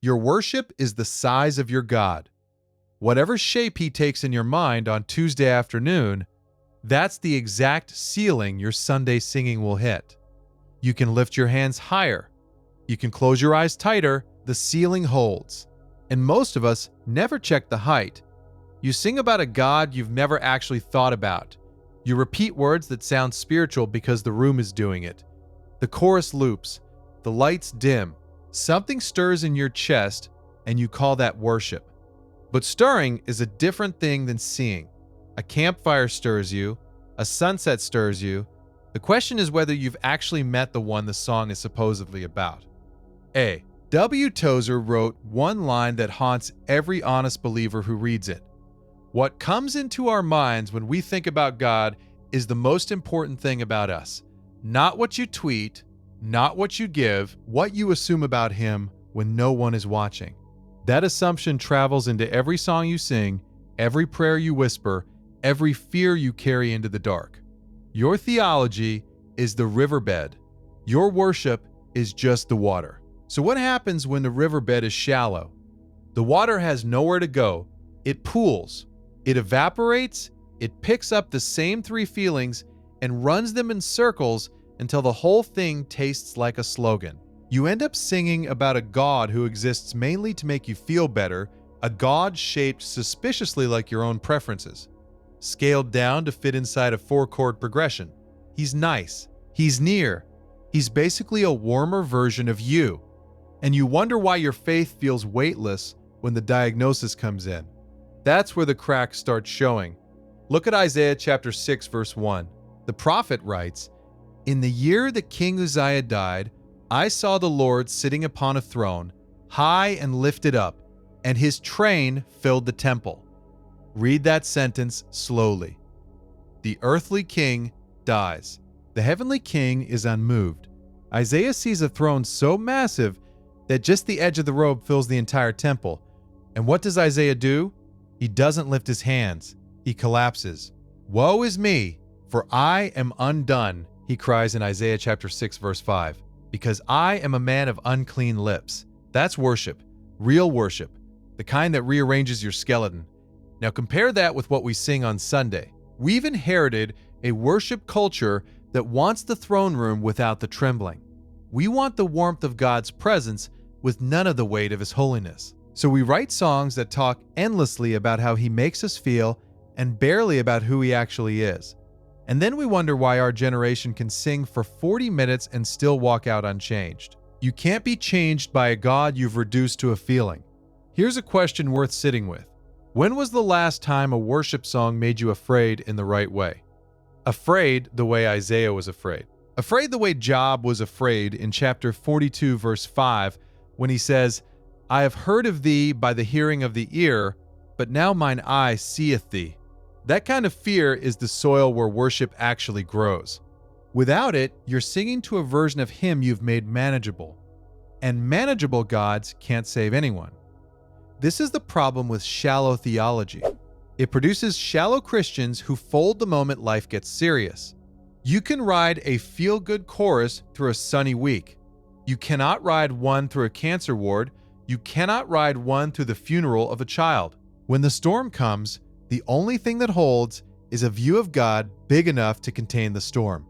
Your worship is the size of your God. Whatever shape he takes in your mind on Tuesday afternoon, that's the exact ceiling your Sunday singing will hit. You can lift your hands higher. You can close your eyes tighter. The ceiling holds. And most of us never check the height. You sing about a God you've never actually thought about. You repeat words that sound spiritual because the room is doing it. The chorus loops. The lights dim. Something stirs in your chest, and you call that worship. But stirring is a different thing than seeing. A campfire stirs you. A sunset stirs you. The question is whether you've actually met the one the song is supposedly about. A. W. Tozer wrote one line that haunts every honest believer who reads it. What comes into our minds when we think about God is the most important thing about us. Not what you tweet, not what you give, what you assume about Him when no one is watching. That assumption travels into every song you sing, every prayer you whisper, every fear you carry into the dark. Your theology is the riverbed. Your worship is just the water. So what happens when the riverbed is shallow? The water has nowhere to go. It pools. It evaporates. It picks up the same three feelings and runs them in circles until the whole thing tastes like a slogan. You end up singing about a God who exists mainly to make you feel better, a God shaped suspiciously like your own preferences, scaled down to fit inside a 4-chord progression. He's nice. He's near. He's basically a warmer version of you. And you wonder why your faith feels weightless when the diagnosis comes in. That's where the cracks start showing. Look at Isaiah chapter 6, verse 1. The prophet writes, "In the year that King Uzziah died, I saw the Lord sitting upon a throne, high and lifted up, and his train filled the temple." Read that sentence slowly. The earthly king dies. The heavenly king is unmoved. Isaiah sees a throne so massive that just the edge of the robe fills the entire temple. And what does Isaiah do? He doesn't lift his hands. He collapses. "Woe is me, for I am undone," he cries in Isaiah chapter 6, verse 5, "because I am a man of unclean lips." That's worship, real worship, the kind that rearranges your skeleton. Now compare that with what we sing on Sunday. We've inherited a worship culture that wants the throne room without the trembling. We want the warmth of God's presence with none of the weight of His holiness. So we write songs that talk endlessly about how He makes us feel and barely about who He actually is. And then we wonder why our generation can sing for 40 minutes and still walk out unchanged. You can't be changed by a God you've reduced to a feeling. Here's a question worth sitting with. When was the last time a worship song made you afraid in the right way? Afraid the way Isaiah was afraid. Afraid the way Job was afraid in chapter 42, verse 5, when he says, "I have heard of thee by the hearing of the ear, but now mine eye seeth thee." That kind of fear is the soil where worship actually grows. Without it, you're singing to a version of Him you've made manageable. And manageable gods can't save anyone. This is the problem with shallow theology. It produces shallow Christians who fold the moment life gets serious. You can ride a feel-good chorus through a sunny week. You cannot ride one through a cancer ward. You cannot ride one through the funeral of a child. When the storm comes, the only thing that holds is a view of God big enough to contain the storm.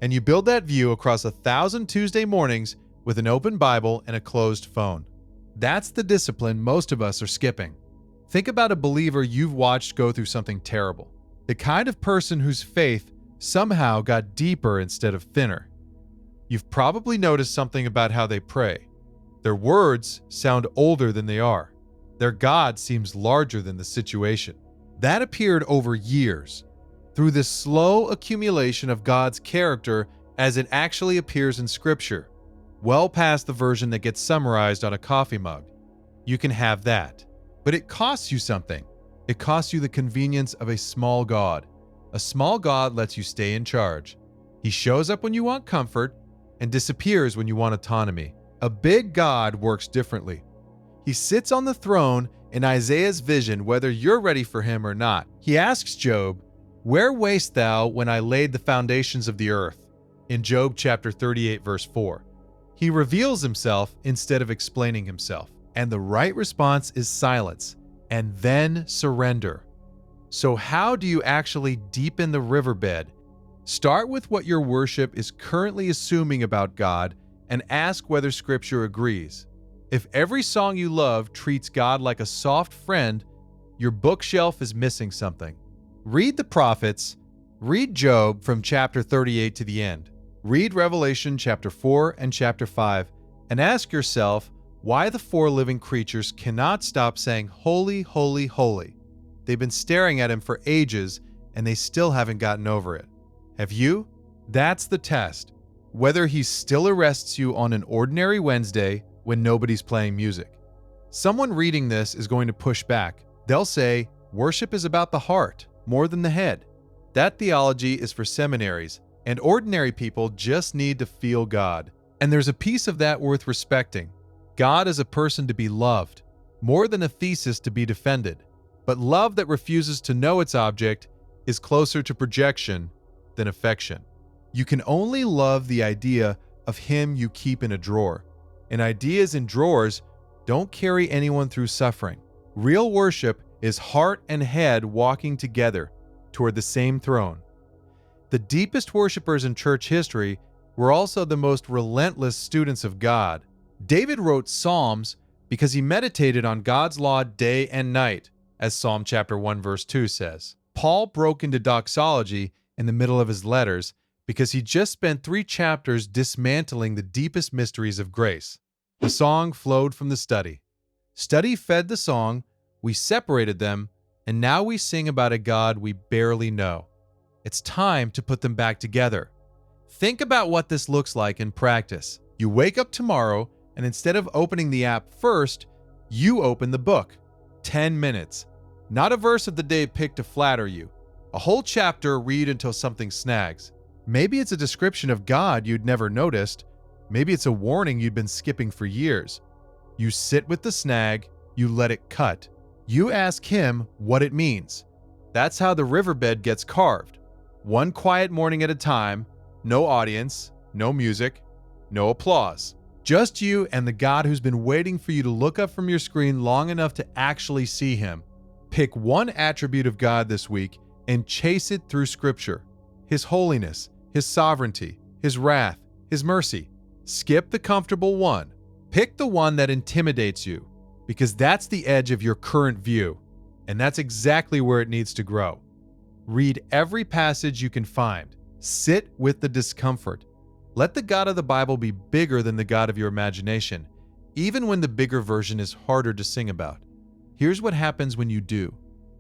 And you build that view across 1,000 Tuesday mornings with an open Bible and a closed phone. That's the discipline most of us are skipping. Think about a believer you've watched go through something terrible. The kind of person whose faith somehow got deeper instead of thinner. You've probably noticed something about how they pray. Their words sound older than they are. Their God seems larger than the situation. That appeared over years, through this slow accumulation of God's character as it actually appears in Scripture, well past the version that gets summarized on a coffee mug. You can have that. But it costs you something. It costs you the convenience of a small God. A small God lets you stay in charge. He shows up when you want comfort and disappears when you want autonomy. A big God works differently. He sits on the throne in Isaiah's vision, whether you're ready for Him or not. He asks Job, "Where wast thou when I laid the foundations of the earth?" in Job chapter 38, verse 4. He reveals Himself instead of explaining Himself. And the right response is silence, and then surrender. So how do you actually deepen the riverbed? Start with what your worship is currently assuming about God and ask whether Scripture agrees. If every song you love treats God like a soft friend, your bookshelf is missing something. Read the prophets. Read Job from chapter 38 to the end. Read Revelation chapter 4 and chapter 5 and ask yourself why the four living creatures cannot stop saying, "Holy, holy, holy." They've been staring at him for ages and they still haven't gotten over it. Have you? That's the test. Whether he still arrests you on an ordinary Wednesday when nobody's playing music. Someone reading this is going to push back. They'll say, worship is about the heart more than the head. That theology is for seminaries, and ordinary people just need to feel God. And there's a piece of that worth respecting. God is a person to be loved, more than a thesis to be defended. But love that refuses to know its object is closer to projection than affection. You can only love the idea of him you keep in a drawer. And ideas in drawers don't carry anyone through suffering. Real worship is heart and head walking together toward the same throne. The deepest worshipers in church history were also the most relentless students of God. David wrote Psalms because he meditated on God's law day and night, as Psalm chapter 1 verse 2 says. Paul broke into doxology in the middle of his letters because he just spent 3 chapters dismantling the deepest mysteries of grace. The song flowed from the study. Study fed the song, we separated them, and now we sing about a God we barely know. It's time to put them back together. Think about what this looks like in practice. You wake up tomorrow, and instead of opening the app first, you open the book. 10 minutes. Not a verse of the day picked to flatter you. A whole chapter read until something snags. Maybe it's a description of God you'd never noticed. Maybe it's a warning you'd been skipping for years. You sit with the snag, you let it cut. You ask him what it means. That's how the riverbed gets carved. One quiet morning at a time, no audience, no music, no applause. Just you and the God who's been waiting for you to look up from your screen long enough to actually see him. Pick one attribute of God this week and chase it through Scripture. His holiness, his sovereignty, his wrath, his mercy. Skip the comfortable one. Pick the one that intimidates you, because that's the edge of your current view, and that's exactly where it needs to grow. Read every passage you can find. Sit with the discomfort. Let the God of the Bible be bigger than the God of your imagination, even when the bigger version is harder to sing about. Here's what happens when you do.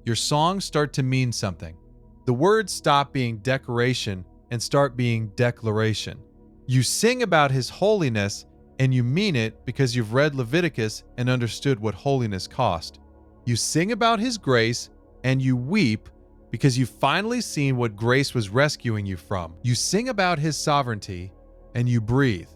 Your songs start to mean something. The words stop being decoration and start being declaration. You sing about his holiness, and you mean it because you've read Leviticus and understood what holiness cost. You sing about his grace, and you weep because you've finally seen what grace was rescuing you from. You sing about his sovereignty, and you breathe,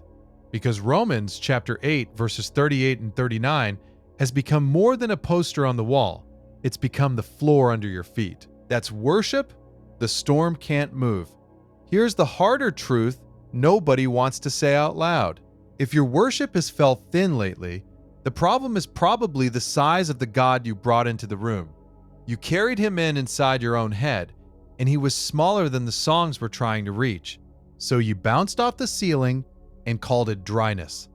because Romans chapter 8 verses 38 and 39 has become more than a poster on the wall. It's become the floor under your feet. That's worship. The storm can't move. Here's the harder truth nobody wants to say out loud. If your worship has felt thin lately, the problem is probably the size of the God you brought into the room. You carried him inside your own head, and he was smaller than the songs we're trying to reach. So you bounced off the ceiling and called it dryness.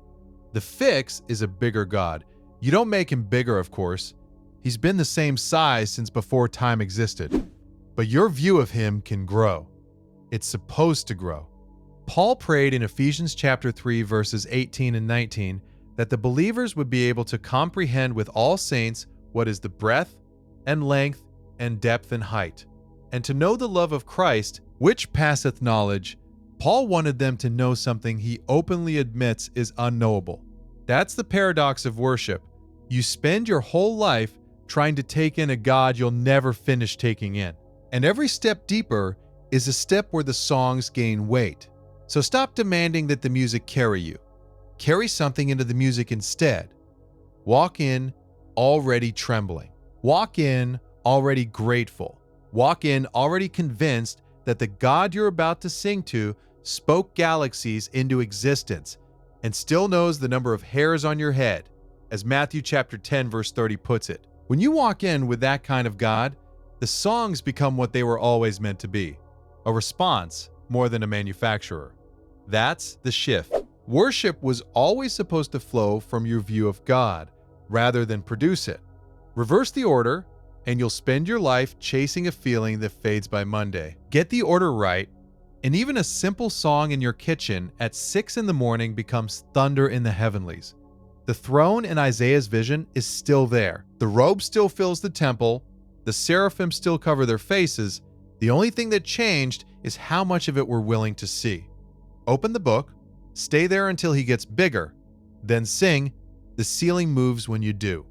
The fix is a bigger God. You don't make him bigger, of course. He's been the same size since before time existed. But your view of him can grow. It's supposed to grow. Paul prayed in Ephesians chapter 3 verses 18 and 19 that the believers would be able to comprehend with all saints what is the breadth and length and depth and height, and to know the love of Christ, which passeth knowledge. Paul wanted them to know something he openly admits is unknowable. That's the paradox of worship. You spend your whole life trying to take in a God you'll never finish taking in. And every step deeper is a step where the songs gain weight. So stop demanding that the music carry you. Carry something into the music instead. Walk in already trembling. Walk in already grateful. Walk in already convinced that the God you're about to sing to spoke galaxies into existence and still knows the number of hairs on your head, As Matthew chapter 10 verse 30 puts it, when you walk in with that kind of God, the songs become what they were always meant to be, a response more than a manufacturer. That's the shift. Worship was always supposed to flow from your view of God, rather than produce it. Reverse the order, and you'll spend your life chasing a feeling that fades by Monday. Get the order right, and even a simple song in your kitchen at 6 in the morning becomes thunder in the heavenlies. The throne in Isaiah's vision is still there. The robe still fills the temple. The seraphim still cover their faces. The only thing that changed is how much of it we're willing to see. Open the book, stay there until he gets bigger, then sing. The ceiling moves when you do.